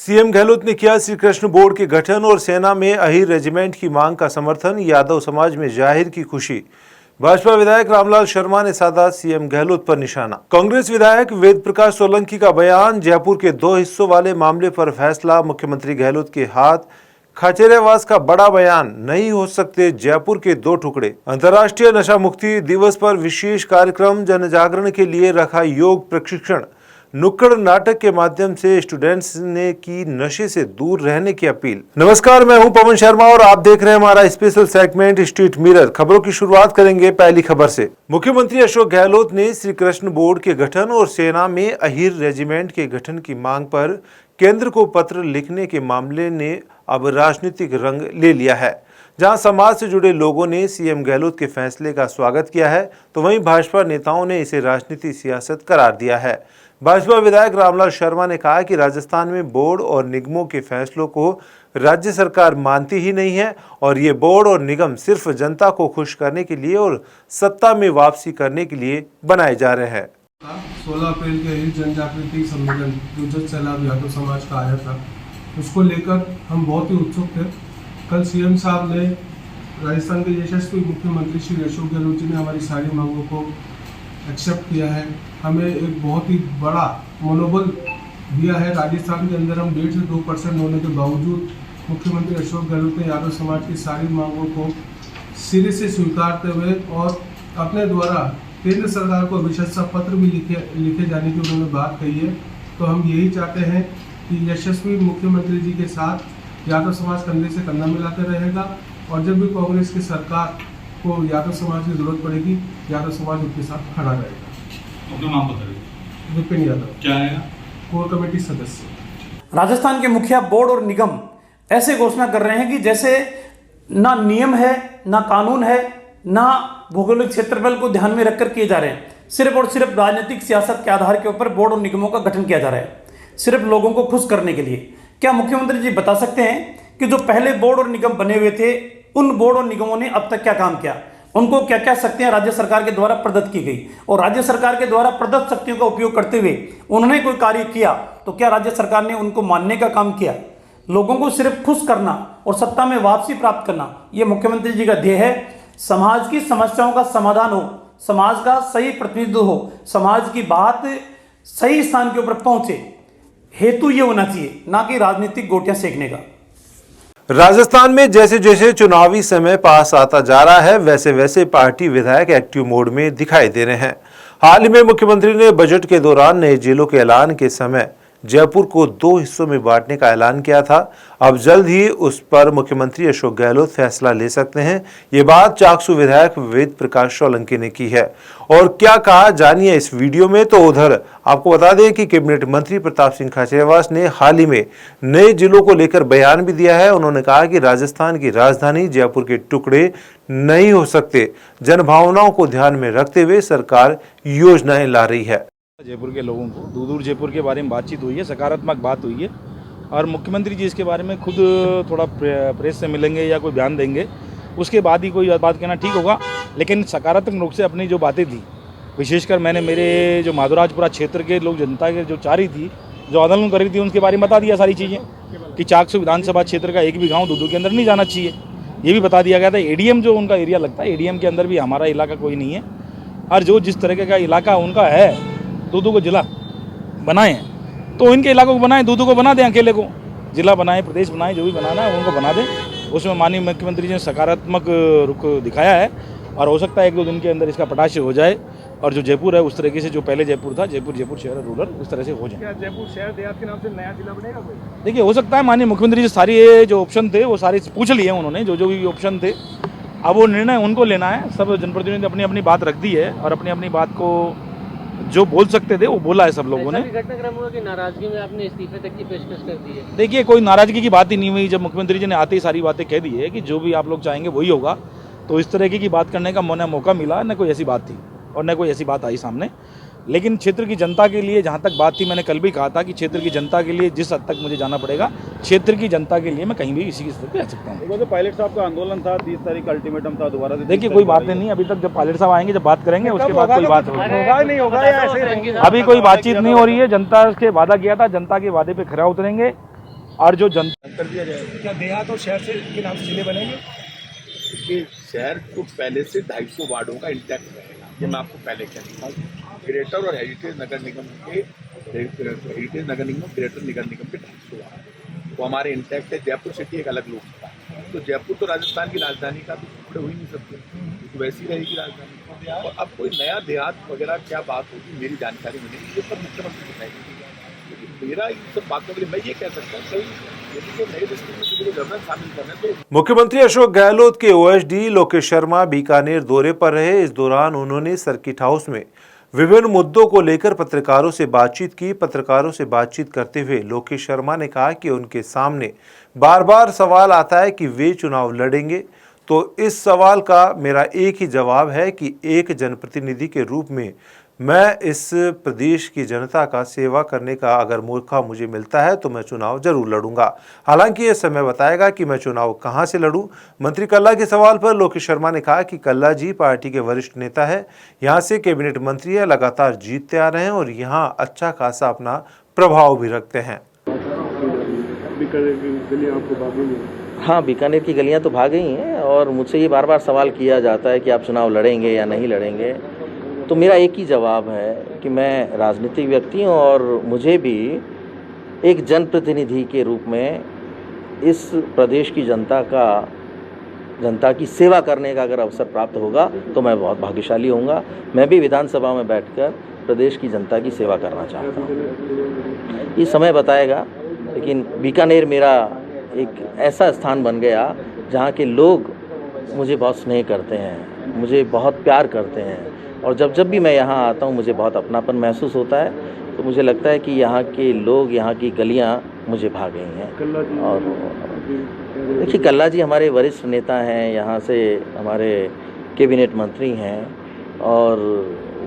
CM Gehlot ने किया Shri Krishna board के गठन और सेना में अहीर रेजिमेंट की मांग का समर्थन। यादव समाज में जाहिर की खुशी। भाजपा विधायक रामलाल शर्मा ने साधा सीएम गहलोत पर निशाना। कांग्रेस विधायक वेद प्रकाश सोलंकी का बयान। जयपुर के 2 हिस्सों वाले मामले पर फैसला मुख्यमंत्री गहलोत के हाथ। खाचरियावास का बड़ा बयान। नहीं हो सकते जयपुर के 2 टुकड़े। अंतर्राष्ट्रीय नशा मुक्ति दिवस पर विशेष कार्यक्रम। जन जागरण के लिए रखा योग प्रशिक्षण। नुक्कड़ नाटक के माध्यम से स्टूडेंट्स ने की नशे से दूर रहने की अपील। नमस्कार, मैं हूं पवन शर्मा और आप देख रहे हैं हमारा स्पेशल सेगमेंट स्ट्रीट मिरर। खबरों की शुरुआत करेंगे पहली खबर से। मुख्यमंत्री अशोक गहलोत ने श्री कृष्ण बोर्ड के गठन और सेना में अहीर रेजिमेंट के गठन की मांग पर केंद्र को पत्र लिखने के मामले ने अब राजनीतिक रंग ले लिया है। जहां समाज से जुड़े लोगों ने सीएम गहलोत के फैसले का स्वागत किया है, तो वहीं भाजपा नेताओं ने इसे राजनीतिक सियासत करार दिया है। भाजपा विधायक रामलाल शर्मा ने कहा कि राजस्थान में बोर्ड और निगमों के फैसलों को राज्य सरकार मानती ही नहीं है और ये बोर्ड और निगम सिर्फ जनता को खुश करने के लिए और सत्ता में वापसी करने के लिए बनाए जा रहे हैं। 16 अप्रैल के ही जन जागृति सम्मेलन जो जज सैलाब यादव समाज का आया था, उसको लेकर हम बहुत ही उत्सुक थे। कल सीएम साहब ने, राजस्थान के यशस्वी मुख्यमंत्री श्री अशोक गहलोत जी ने हमारी सारी मांगों को एक्सेप्ट किया है। हमें एक बहुत ही बड़ा मनोबल दिया है। राजस्थान के अंदर हम 1.5 से 2% होने के बावजूद मुख्यमंत्री अशोक गहलोत ने यादव समाज की सारी मांगों को सिरे से स्वीकारते हुए और अपने द्वारा केंद्र सरकार को अभिशंसा पत्र भी लिखे जाने की उन्होंने बात कही है। तो हम यही चाहते हैं कि यशस्वी मुख्यमंत्री जी के साथ यादव समाज कंधे से कंधा मिलाकर रहेगा और जब भी कांग्रेस की सरकार को यादव समाज की जरूरत पड़ेगी, यादव समाज उनके साथ खड़ा रहेगा। अपना नाम बताइए। विपिन यादव, क्या है? कोर कमेटी सदस्य। राजस्थान के मुखिया बोर्ड और निगम ऐसे घोषणा कर रहे हैं कि जैसे ना नियम है, ना कानून है, ना भौगोलिक क्षेत्रफल को ध्यान में रखकर किए जा रहे हैं। सिर्फ और सिर्फ राजनीतिक सियासत के आधार के ऊपर बोर्ड और निगमों का गठन किया जा रहा है, सिर्फ लोगों को खुश करने के लिए। क्या मुख्यमंत्री जी बता सकते हैं कि जो पहले बोर्ड और निगम बने हुए थे, उन बोर्ड और निगमों ने अब तक क्या काम किया? उनको क्या क्या शक्तियां राज्य सरकार के द्वारा प्रदत्त की गई और राज्य सरकार के द्वारा प्रदत्त शक्तियों का उपयोग करते हुए उन्होंने कोई कार्य किया तो क्या राज्य सरकार ने उनको मानने का काम किया? लोगों को सिर्फ खुश करना और सत्ता में वापसी प्राप्त करना, यह मुख्यमंत्री जी का ध्येय है। समाज की समस्याओं का समाधान हो, समाज का सही प्रतिनिधित्व हो, समाज की बात सही स्थान के ऊपर पहुंचे, हेतु ये होना चाहिए, ना कि राजनीतिक गोटियां सेकने का। राजस्थान में जैसे जैसे चुनावी समय पास आता जा रहा है, वैसे वैसे पार्टी विधायक एक्टिव मोड में दिखाई दे रहे हैं। हाल ही में मुख्यमंत्री ने बजट के दौरान नए जिलों के ऐलान के समय जयपुर को 2 हिस्सों में बांटने का ऐलान किया था। अब जल्द ही उस पर मुख्यमंत्री अशोक गहलोत फैसला ले सकते हैं। ये बात चाकसू विधायक वेद प्रकाश सोलंकी ने की है। और क्या कहा, जानिए इस वीडियो में। तो उधर आपको बता दें कि कैबिनेट मंत्री प्रताप सिंह खाचरियावास ने हाल ही में नए जिलों को लेकर बयान भी दिया है। उन्होंने कहा कि राजस्थान की राजधानी जयपुर के टुकड़े नहीं हो सकते। जनभावनाओं को ध्यान में रखते हुए सरकार योजनाएं ला रही है। जयपुर के लोगों को दूर जयपुर के बारे में बातचीत हुई है, सकारात्मक बात हुई है और मुख्यमंत्री जी इसके बारे में खुद थोड़ा प्रेस से मिलेंगे या कोई बयान देंगे, उसके बाद ही कोई बात कहना ठीक होगा। लेकिन सकारात्मक रूप से अपनी जो बातें थी, विशेषकर मैंने मेरे जो माधोराजपुरा क्षेत्र के लोग जनता के जो चाह रही थी, जो आंदोलन कर रही थी, उनके बारे में बता दिया सारी चीज़ें कि चाकसू विधानसभा क्षेत्र का एक भी गाँव दूधू के अंदर नहीं जाना चाहिए, ये भी बता दिया गया था। एडीएम जो उनका एरिया लगता है, एडीएम के अंदर भी हमारा इलाका कोई नहीं है और जो जिस तरह का इलाका उनका है, दूधू को जिला बनाएं तो इनके इलाकों को बनाएं, दूधू को बना दें, अकेले को जिला बनाएं, प्रदेश बनाएं, जो भी बनाना है उनको बना दें। उसमें माननीय मुख्यमंत्री जी ने सकारात्मक रुख दिखाया है और हो सकता है 1-2 दिन के अंदर इसका पटाक्ष हो जाए और जो जयपुर है उस तरीके से, जो पहले जयपुर था, जयपुर शहर रूरल, उस तरह से हो जाए। क्या जयपुर शहर देहात के नाम से नया जिला बनेगा कोई? देखिए, हो सकता है। माननीय मुख्यमंत्री जी सारी ये जो ऑप्शन थे वो सारे पूछ लिए उन्होंने, जो भी ऑप्शन थे। अब वो निर्णय उनको लेना है। सब जनप्रतिनिधि अपनी अपनी बात रख दी है और अपनी अपनी बात को जो बोल सकते थे वो बोला है सब लोगों ने। घटनाक्रम हुआ कि नाराजगी में आपने इस्तीफे तक की पेशकश कर दी है? देखिए, कोई नाराजगी की बात ही नहीं हुई। जब मुख्यमंत्री जी ने आते ही सारी बातें कह दी है कि जो भी आप लोग चाहेंगे वही होगा, तो इस तरह की बात करने का मौका मिला, न कोई ऐसी बात थी और न कोई ऐसी बात आई सामने। लेकिन क्षेत्र की जनता के लिए जहाँ तक बात थी, मैंने कल भी कहा था कि क्षेत्र की जनता के लिए जिस हद तक मुझे जाना पड़ेगा, क्षेत्र की जनता के लिए मैं कहीं भी इसी स्तर पर रह सकता हूँ। तो पायलट साहब का आंदोलन था, 30 तारीख का अल्टीमेटम था, दोबारा देखिए कोई बात नहीं, अभी तक जब पायलट साहब आएंगे, जब बात करेंगे, उसके बाद कोई बात होगी। अभी कोई बातचीत नहीं हो रही है। जनता के वादा किया था, जनता के वादे पे खरा उतरेंगे और जो जनता कर दिया जाएगा। क्या देहात और शहर से के नाम से जिले बनेंगे? देखिए शहर तो पहले से 250 वार्डों का इंटैक्ट रहेगा, ये मैं आपको पहले कह रहा था। ग्रेटर और हेरिटेज नगर निगम के ग्रेटर नगर निगम के 250 वार्ड वो हमारे इंटैक्ट है। जयपुर सिटी एक अलग लोकसभा है, तो जयपुर तो राजस्थान की राजधानी का तो टुकड़े हो ही नहीं सकते, तो वैसी रहेगी राजधानी। और अब कोई नया देहात वगैरह क्या बात होगी मेरी जानकारी में नहीं, ये सब मुख्यमंत्री बताएंगे। लेकिन मेरा इन सब बातों के लिए मैं ये कह सकता हूँ कहीं यदि जो नए डिस्ट्रिक्ट में किसी को गवर्नमेंट शामिल करना है तो मुख्यमंत्री अशोक गहलोत के ओएसडी लोकेश शर्मा बीकानेर दौरे पर रहे। इस दौरान उन्होंने सर्किट हाउस में विभिन्न मुद्दों को लेकर पत्रकारों से बातचीत की। पत्रकारों से बातचीत करते हुए लोकेश शर्मा ने कहा कि उनके सामने बार बार सवाल आता है कि वे चुनाव लड़ेंगे, तो इस सवाल का मेरा एक ही जवाब है कि एक जनप्रतिनिधि के रूप में मैं इस प्रदेश की जनता का सेवा करने का अगर मौका मुझे मिलता है तो मैं चुनाव जरूर लड़ूंगा। हालांकि ये समय बताएगा कि मैं चुनाव कहां से लड़ूं। मंत्री कल्ला के सवाल पर लोकेश शर्मा ने कहा कि कल्ला जी पार्टी के वरिष्ठ नेता है, यहां से कैबिनेट मंत्री है, लगातार जीतते आ रहे हैं और यहां अच्छा खासा अपना प्रभाव भी रखते हैं। हाँ, बीकानेर की गलियां तो भाग गई हैं और मुझसे ये बार बार सवाल किया जाता है कि आप चुनाव लड़ेंगे या नहीं लड़ेंगे। तो मेरा एक ही जवाब है कि मैं राजनीतिक व्यक्ति हूँ और मुझे भी एक जनप्रतिनिधि के रूप में इस प्रदेश की जनता की सेवा करने का अगर अवसर प्राप्त होगा तो मैं बहुत भाग्यशाली होऊंगा। मैं भी विधानसभा में बैठकर प्रदेश की जनता की सेवा करना चाहता हूँ। ये समय बताएगा, लेकिन बीकानेर मेरा एक ऐसा स्थान बन गया जहाँ के लोग मुझे बहुत स्नेह करते हैं, मुझे बहुत प्यार करते हैं और जब भी मैं यहाँ आता हूँ मुझे बहुत अपनापन महसूस होता है। तो मुझे लगता है कि यहाँ के लोग, यहाँ की गलियाँ मुझे भा गई हैं। और देखिए कल्ला जी हमारे वरिष्ठ नेता हैं, यहाँ से हमारे कैबिनेट मंत्री हैं और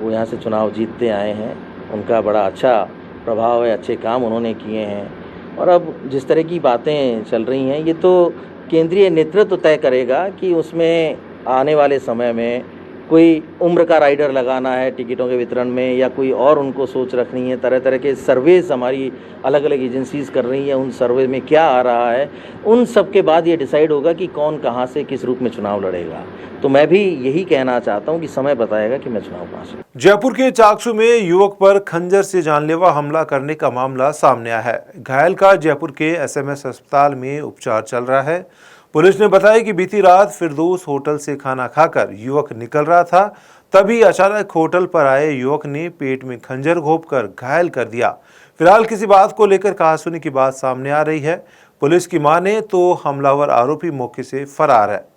वो यहाँ से चुनाव जीतते आए हैं। उनका बड़ा अच्छा प्रभाव है, अच्छे काम उन्होंने किए हैं। और अब जिस तरह की बातें चल रही हैं ये तो केंद्रीय नेतृत्व तय करेगा कि उसमें आने वाले समय में कोई उम्र का राइडर लगाना है टिकटों के वितरण में या कोई और उनको सोच रखनी है। तरह तरह के सर्वेज हमारी अलग अलग एजेंसीज कर रही हैं, उन सर्वे में क्या आ रहा है, उन सब के बाद ये डिसाइड होगा कि कौन कहाँ से किस रूप में चुनाव लड़ेगा। तो मैं भी यही कहना चाहता हूँ कि समय बताएगा कि मैं चुनाव कहाँ से। जयपुर के चाकसू में युवक पर खंजर से जानलेवा हमला करने का मामला सामने आया है। घायल का जयपुर के एसएमएस अस्पताल में उपचार चल रहा है। पुलिस ने बताया कि बीती रात फिरदौस होटल से खाना खाकर युवक निकल रहा था, तभी अचानक होटल पर आए युवक ने पेट में खंजर घोंपकर घायल कर दिया। फिलहाल किसी बात को लेकर कहासुनी की बात सामने आ रही है। पुलिस की माने तो हमलावर आरोपी मौके से फरार है।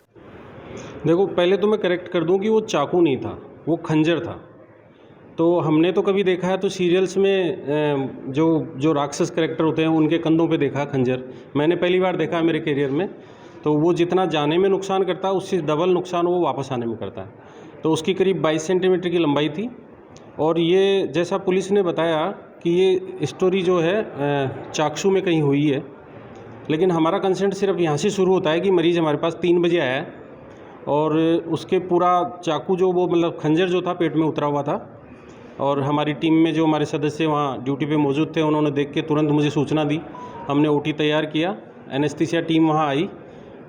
देखो, पहले तो मैं करेक्ट कर दूं कि वो चाकू नहीं था, वो खंजर था। तो हमने तो कभी देखा है तो सीरियल्स में जो राक्षस कैरेक्टर होते हैं उनके कंधों पे देखा खंजर। मैंने पहली बार देखा मेरे करियर में। तो वो जितना जाने में नुकसान करता है उससे डबल नुकसान वो वापस आने में करता है। तो उसकी करीब 22 सेंटीमीटर की लंबाई थी। और ये जैसा पुलिस ने बताया कि ये स्टोरी जो है चाकसू में कहीं हुई है, लेकिन हमारा कंसेंट सिर्फ यहाँ से शुरू होता है कि मरीज़ हमारे पास 3 बजे आया है और उसके पूरा चाकू जो वो मतलब खंजर जो था पेट में उतरा हुआ था। और हमारी टीम में जो हमारे सदस्य वहाँ ड्यूटी पे मौजूद थे उन्होंने देख के तुरंत मुझे सूचना दी। हमने ओटी तैयार किया, एनेस्थीसिया टीम वहाँ आई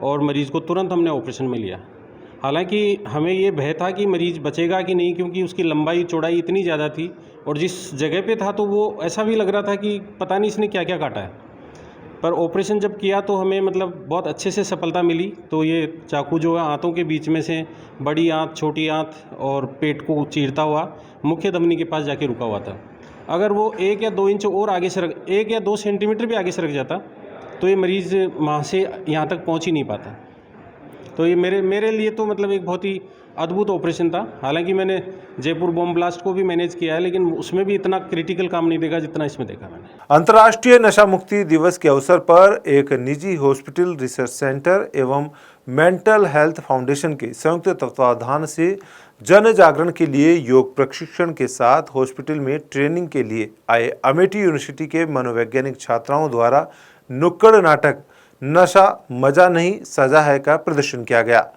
और मरीज़ को तुरंत हमने ऑपरेशन में लिया। हालांकि हमें ये भय था कि मरीज़ बचेगा कि नहीं, क्योंकि उसकी लंबाई चौड़ाई इतनी ज़्यादा थी और जिस जगह पे था तो वो ऐसा भी लग रहा था कि पता नहीं इसने क्या क्या काटा है। पर ऑपरेशन जब किया तो हमें मतलब बहुत अच्छे से सफलता मिली। तो ये चाकू जो है आंतों के बीच में से बड़ी आंत, छोटी आंत और पेट को चीरता हुआ मुख्य धमनी के पास जाके रुका हुआ था। अगर वो 1 या 2 इंच और आगे सरक 1 या 2 सेंटीमीटर भी आगे सरक जाता तो ये मरीज़ वहाँ से यहाँ तक पहुँच ही नहीं पाता। तो ये मेरे लिए तो मतलब एक बहुत ही अद्भुत ऑपरेशन था। हालांकि मैंने जयपुर बॉम्ब ब्लास्ट को भी मैनेज किया है, लेकिन उसमें भी इतना क्रिटिकल काम नहीं देखा जितना इसमें देखा मैंने। अंतर्राष्ट्रीय नशा मुक्ति दिवस के अवसर पर एक निजी हॉस्पिटल, रिसर्च सेंटर एवं मेंटल हेल्थ फाउंडेशन के संयुक्त तत्वाधान से जन जागरण के लिए योग प्रशिक्षण के साथ हॉस्पिटल में ट्रेनिंग के लिए आए अमेठी यूनिवर्सिटी के मनोवैज्ञानिक छात्राओं द्वारा नुक्कड़ नाटक नशा मजा नहीं सजा है का प्रदर्शन किया गया।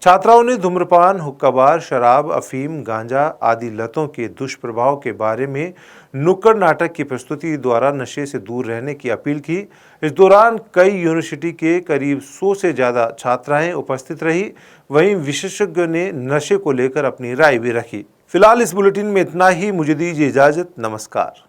छात्राओं ने धूम्रपान, हुक्काबार, शराब, अफीम, गांजा आदि लतों के दुष्प्रभाव के बारे में नुक्कड़ नाटक की प्रस्तुति द्वारा नशे से दूर रहने की अपील की। इस दौरान कई यूनिवर्सिटी के करीब 100 से ज़्यादा छात्राएं उपस्थित रही। वहीं विशेषज्ञों ने नशे को लेकर अपनी राय भी रखी। फिलहाल इस बुलेटिन में इतना ही। मुझे दीजिए इजाज़त। नमस्कार।